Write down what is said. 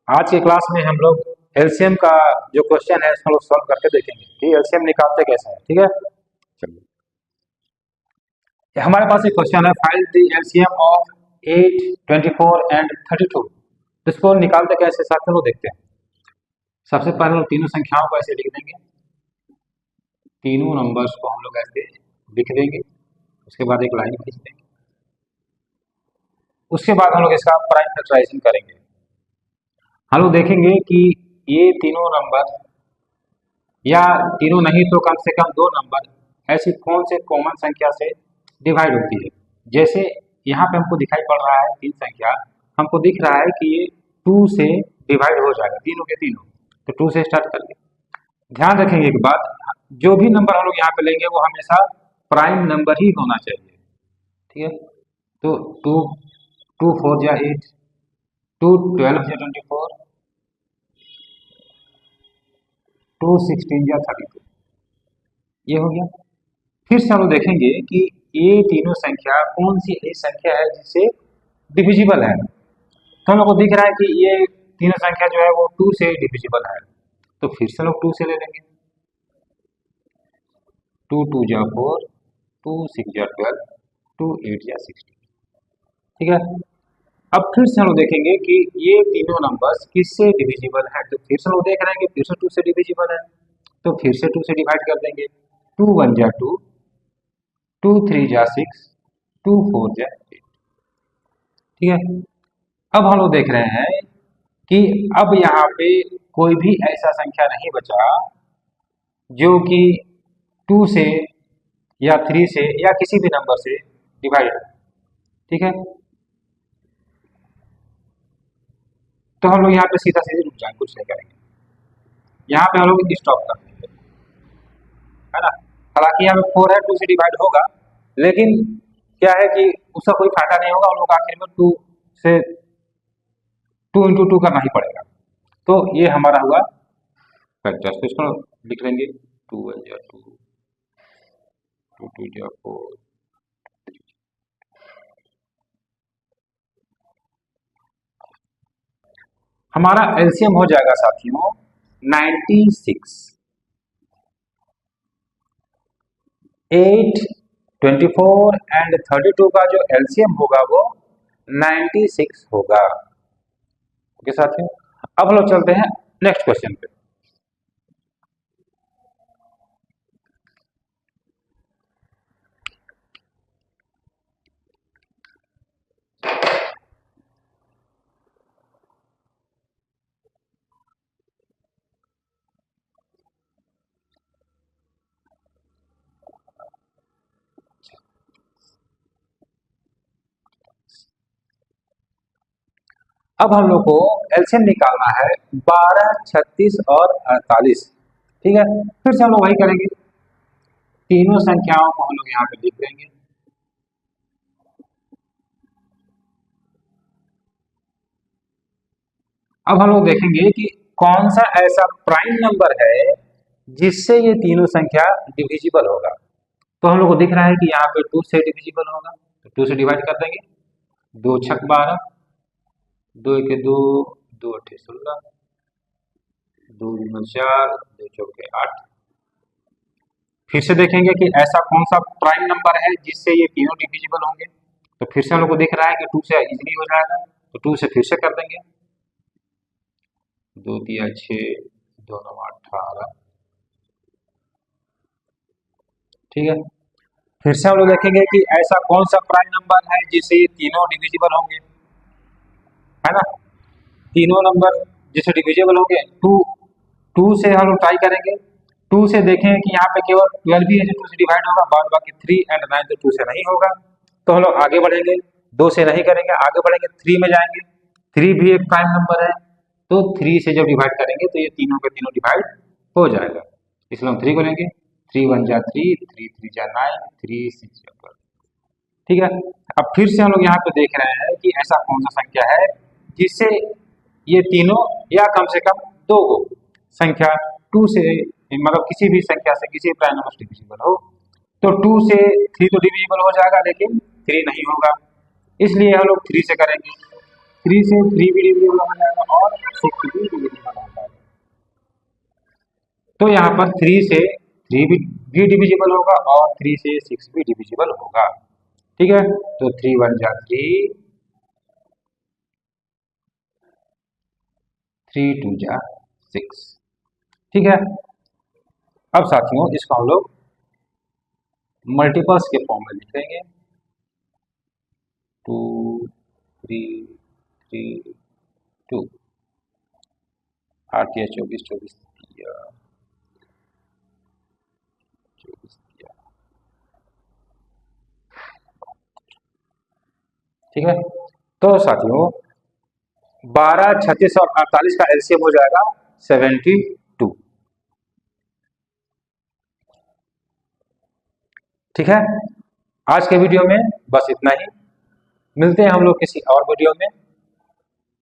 आज के क्लास में हम लोग एलसीएम का जो क्वेश्चन है उसको सॉल्व करके देखेंगे कि एलसीएम निकालते कैसे है। ठीक है, चलिए हमारे पास एक क्वेश्चन है, find the LCM of 8, 24 and 32। इसको निकालते कैसे साथ में लोग देखते हैं। सबसे पहले लोग तीनों संख्याओं को ऐसे लिख देंगे, तीनों नंबर्स को हम लोग ऐसे लिख देंगे, उसके बाद एक लाइन खींच देंगे, उसके बाद हम लोग इसका प्राइम फैक्टराइजेशन करेंगे। हम लोग देखेंगे कि ये तीनों नंबर या तीनों नहीं तो कम से कम दो नंबर ऐसी कौन से कॉमन संख्या से डिवाइड होती है। जैसे यहाँ पे हमको दिखाई पड़ रहा है तीन संख्या, हमको दिख रहा है कि ये 2 से डिवाइड हो जाएगा, तीनों के तीनों। तो 2 से स्टार्ट करके ध्यान रखेंगे एक बात, जो भी नंबर हम लोग यहाँ पे लेंगे वो हमेशा प्राइम नंबर ही होना चाहिए। ठीक है, तो 2 4 जा 8, 2 12 जा 24, 2 16 या 32, ये हो गया। फिर से हम लोग देखेंगे कि ये तीनों संख्या कौन सी ऐसी संख्या है जिससे डिविजिबल है। तो हम लोग को दिख रहा है कि ये तीनों संख्या जो है वो 2 से डिविजिबल है, तो फिर से लोग 2 से ले लेंगे। 2 2 जा 4, 2 6 जा 12, 2 8 जा 16। ठीक है, अब फिर से हम लोग देखेंगे कि ये तीनों नंबर्स किससे डिविजिबल है। तो फिर से लोग देख रहे हैं कि फिर से 2 से डिविजिबल है, तो फिर से 2 से डिवाइड कर देंगे। 2 1 जा 2, 2 3 जा 6, 2 4 जा 8। ठीक है, अब हम लोग देख रहे हैं कि अब यहाँ पे कोई भी ऐसा संख्या नहीं बचा जो कि 2 से या 3 से या किसी भी नंबर से डिवाइड हो। ठीक है, तो हम लोग यहाँ पे सीधा सीधे रुक जाएंगे, कुछ नहीं करेंगे। यहाँ पे हम लोग स्टॉप कर देंगे, है ना। हालांकि यहाँ पे 4 है, 2 से डिवाइड होगा, लेकिन क्या है कि उसका कोई फायदा नहीं होगा। हम लोग आखिर में 2 से 2 इंटू 2 करना ही पड़ेगा। तो ये हमारा हुआ फैक्टर्स, तो इसको लिख लेंगे 2 1 जा 2, 2 2 जा 4। हमारा एलसीएम हो जाएगा साथियों 96। 8, 24 एंड 32 का जो एलसीएम होगा वो 96 होगा। ओके साथियों, अब हम लोग चलते हैं नेक्स्ट क्वेश्चन पे। अब हम लोग को एलसीएम निकालना है 12, 36 और 48। ठीक है, फिर से हम लोग वही करेंगे, तीनों संख्याओं को हम लोग यहाँ पे लिख देंगे। अब हम लोग देखेंगे कि कौन सा ऐसा प्राइम नंबर है जिससे ये तीनों संख्या डिविजिबल होगा। तो हम लोग को दिख रहा है कि यहाँ पे 2 से डिविजिबल होगा, तो 2 से डिवाइड कर देंगे। 2 छक 12, 2 1 2, 2 8 16, 2 2 4, 2 4 8। फिर से देखेंगे कि ऐसा कौन सा प्राइम नंबर है जिससे ये तीनों डिविजिबल होंगे। तो फिर से हम लोग को दिख रहा है कि 2 से इजीली हो जाएगा, तो 2 से फिर से कर देंगे। 2 3 6, 2 9 18। ठीक है, फिर से हम लोग देखेंगे कि ऐसा कौन सा प्राइम नंबर है जिससे ये तीनों डिविजिबल होंगे, है ना। तीनों नंबर जिससे डिविजिबल होंगे, 2 से हम लोग ट्राई करेंगे। 2 से देखें कि यहाँ पे केवल 12 ही है जो 2 से डिवाइड होगा, बाद बाकी 3 एंड 9 तो 2 से नहीं होगा। तो हम लोग आगे बढ़ेंगे, 2 से नहीं करेंगे, आगे बढ़ेंगे 3 में जाएंगे। 3 भी एक प्राइम नंबर है, तो 3 से जब डिवाइड करेंगे तो ये तीनों के तीनों डिवाइड हो जाएगा। इसलिए हम 3 को लेंगे। 3 1 जा 3, 3 3 जा 9, 3 6 जा 12। ठीक है, अब फिर से हम लोग यहाँ पे देख रहे हैं कि ऐसा कौन सा संख्या है जिससे ये तीनों या कम से कम 2 संख्या 2 से मतलब किसी भी संख्या से किसी प्राइम नंबर से डिविजिबल हो। तो 2 से 3 तो डिविजिबल हो जाएगा, लेकिन 3 नहीं होगा, इसलिए हम लोग 3 से करेंगे। 3 से 3 भी डिविजिबल हो जाएगा और 6 भी डिविजिबल होता है। तो यहाँ पर 3 से 3 भी डिविजिबल होगा और 3 से 6 भी डिविजिबल होगा। ठीक है, तो 3 1 जा 3, 3 2 जा 6। ठीक है, अब साथियों इसको हम लोग मल्टीपल्स के फॉर्म में लिखेंगे। 2 3 3 2, 8 या 24 24 दिया 24 दिया। ठीक है, तो साथियों 12 36 और 48 का एलसीएम हो जाएगा 72। ठीक है, आज के वीडियो में बस इतना ही। मिलते हैं हम लोग किसी और वीडियो में।